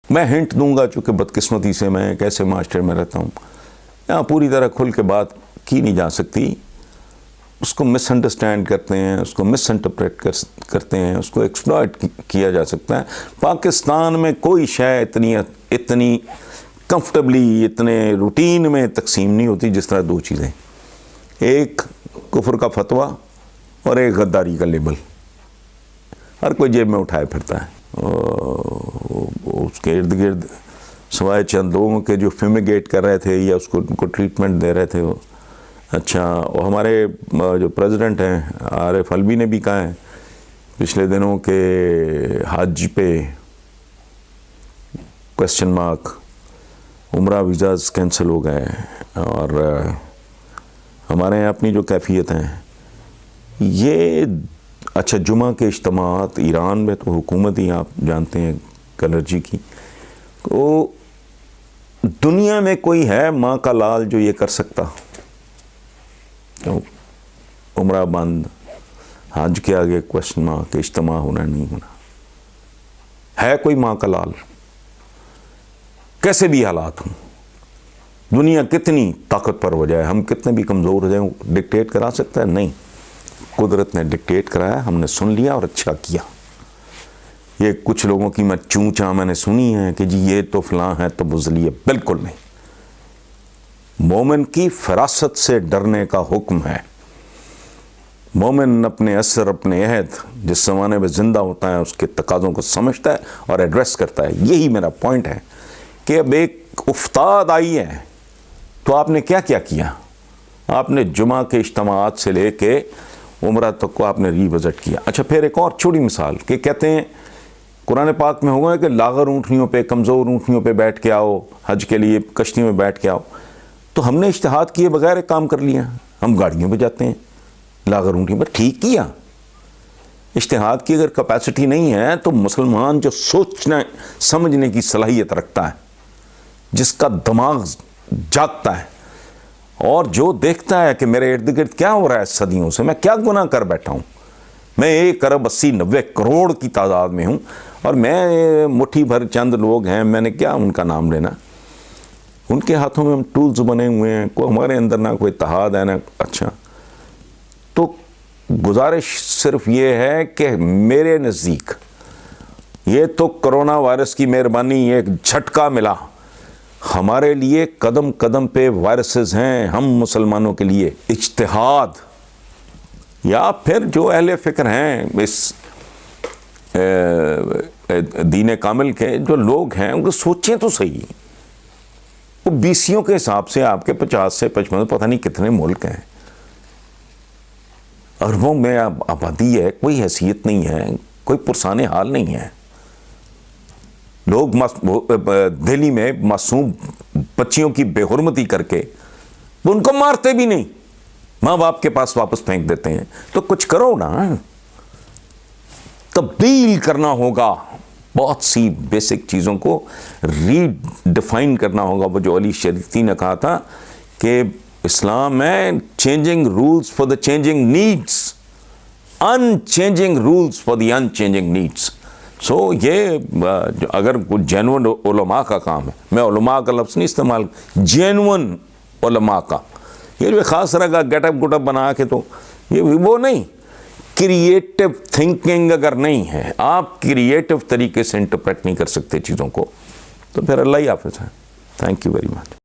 میں ہنٹ دوں گا، چونکہ بدقسمتی سے میں ایک ایسے معاشرے میں رہتا ہوں، یہاں پوری طرح کھل کے بات کی نہیں جا سکتی. اس کو مس انڈرسٹینڈ کرتے ہیں، اس کو مس انٹرپریٹ کرتے ہیں، اس کو ایکسپلائٹ کیا جا سکتا ہے. پاکستان میں کوئی شے اتنی کمفرٹیبلی، اتنے روٹین میں تقسیم نہیں ہوتی جس طرح دو چیزیں، ایک کفر کا فتویٰ اور ایک غداری کا لیبل. ہر کوئی جیب میں اٹھائے پھرتا ہے. اس کے ارد گرد سوائے چند لوگوں کے جو فیمیگیٹ کر رہے تھے یا اس کو ٹریٹمنٹ دے رہے تھے. وہ اچھا، ہمارے جو پریزیڈنٹ ہیں عارف الوی نے بھی کہا ہے پچھلے دنوں کہ حج پہ کوسچن مارک، عمرہ ویزاز کینسل ہو گئے. اور ہمارے یہاں اپنی جو کیفیت ہیں یہ، اچھا جمعہ کے اجتماعات ایران میں تو حکومت ہی آپ جانتے ہیں کنرجی کی، تو دنیا میں کوئی ہے ماں کا لال جو یہ کر سکتا؟ عمرہ بند، حج کے آگے کوسچن مارک، اجتماع ہونا نہیں ہونا. ہے کوئی ماں کا لال؟ کیسے بھی حالات ہوں، دنیا کتنی طاقتور ہو جائے، ہم کتنے بھی کمزور ہو جائیں، ڈکٹیٹ کرا سکتا ہے؟ نہیں. قدرت نے ڈکٹیٹ کرایا، ہم نے سن لیا اور اچھا کیا. یہ کچھ لوگوں کی میں چوں چاں میں نے سنی ہے کہ جی یہ تو فلاں ہے تو بزدلی ہے، بالکل نہیں. مومن کی فراست سے ڈرنے کا حکم ہے. مومن اپنے اثر، اپنے عہد جس زمانے میں زندہ ہوتا ہے اس کے تقاضوں کو سمجھتا ہے اور ایڈریس کرتا ہے. یہی میرا پوائنٹ ہے کہ اب ایک افتاد آئی ہے تو آپ نے کیا کیا کیا؟ آپ نے جمعہ کے اجتماعات سے لے کے عمرہ تک کو آپ نے ری وزٹ کیا. اچھا، پھر ایک اور چھوٹی مثال کہ کہتے ہیں قرآن پاک میں ہوگا کہ لاغر اونٹنیوں پہ، کمزور اونٹنیوں پہ بیٹھ کے آؤ، حج کے لیے کشتیوں میں بیٹھ کے آؤ. تو ہم نے اجتہاد کیے بغیر ایک کام کر لیا، ہم گاڑیوں پہ جاتے ہیں لاغر اونٹنیوں پر. ٹھیک کیا. اجتہاد کی اگر کیپیسٹی نہیں ہے تو مسلمان جو سوچنا سمجھنے کی صلاحیت رکھتا ہے، جس کا دماغ جاگتا ہے اور جو دیکھتا ہے کہ میرے ارد گرد کیا ہو رہا ہے صدیوں سے، میں کیا گناہ کر بیٹھا ہوں، میں 1 ارب 80 90 کروڑ کی تعداد میں ہوں اور میں مٹھی بھر چند لوگ ہیں، میں نے کیا ان کا نام لینا. ان کے ہاتھوں میں ہم ٹولز بنے ہوئے ہیں، کوئی ہمارے اندر نہ کوئی اتحاد ہے نہ. اچھا، تو گزارش صرف یہ ہے کہ میرے نزدیک یہ تو کرونا وائرس کی مہربانی، ایک جھٹکا ملا. ہمارے لیے قدم قدم پہ وائرسز ہیں. ہم مسلمانوں کے لیے اجتہاد، یا پھر جو اہل فکر ہیں اس دین کامل کے جو لوگ ہیں، ان کو سوچیں تو صحیح. وہ بیسیوں کے حساب سے آپ کے 50 سے 55 پتہ نہیں کتنے ملک ہیں، اربوں میں آبادی ہے، کوئی حیثیت نہیں ہے، کوئی پرسان حال نہیں ہے. لوگ دہلی میں معصوم بچیوں کی بے حرمتی کر کے وہ ان کو مارتے بھی نہیں، ماں باپ کے پاس واپس پھینک دیتے ہیں. تو کچھ کرو نا، تبدیل کرنا ہوگا. بہت سی بیسک چیزوں کو ری ڈیفائن کرنا ہوگا. وہ جو علی شریعتی نے کہا تھا کہ اسلام میں changing rules for the changing needs, unchanging rules for the unchanging needs. سو یہ اگر کوئی جینون علماء کا کام ہے، میں علماء کا لفظ نہیں استعمال، جینون علماء کا، یہ جو خاص طرح کا گیٹ اپ بنا کے، تو یہ وہ نہیں. کریٹو تھنکنگ اگر نہیں ہے، آپ کریٹو طریقے سے انٹرپریٹ نہیں کر سکتے چیزوں کو، تو پھر اللہ ہی حافظ ہے. Thank you very much.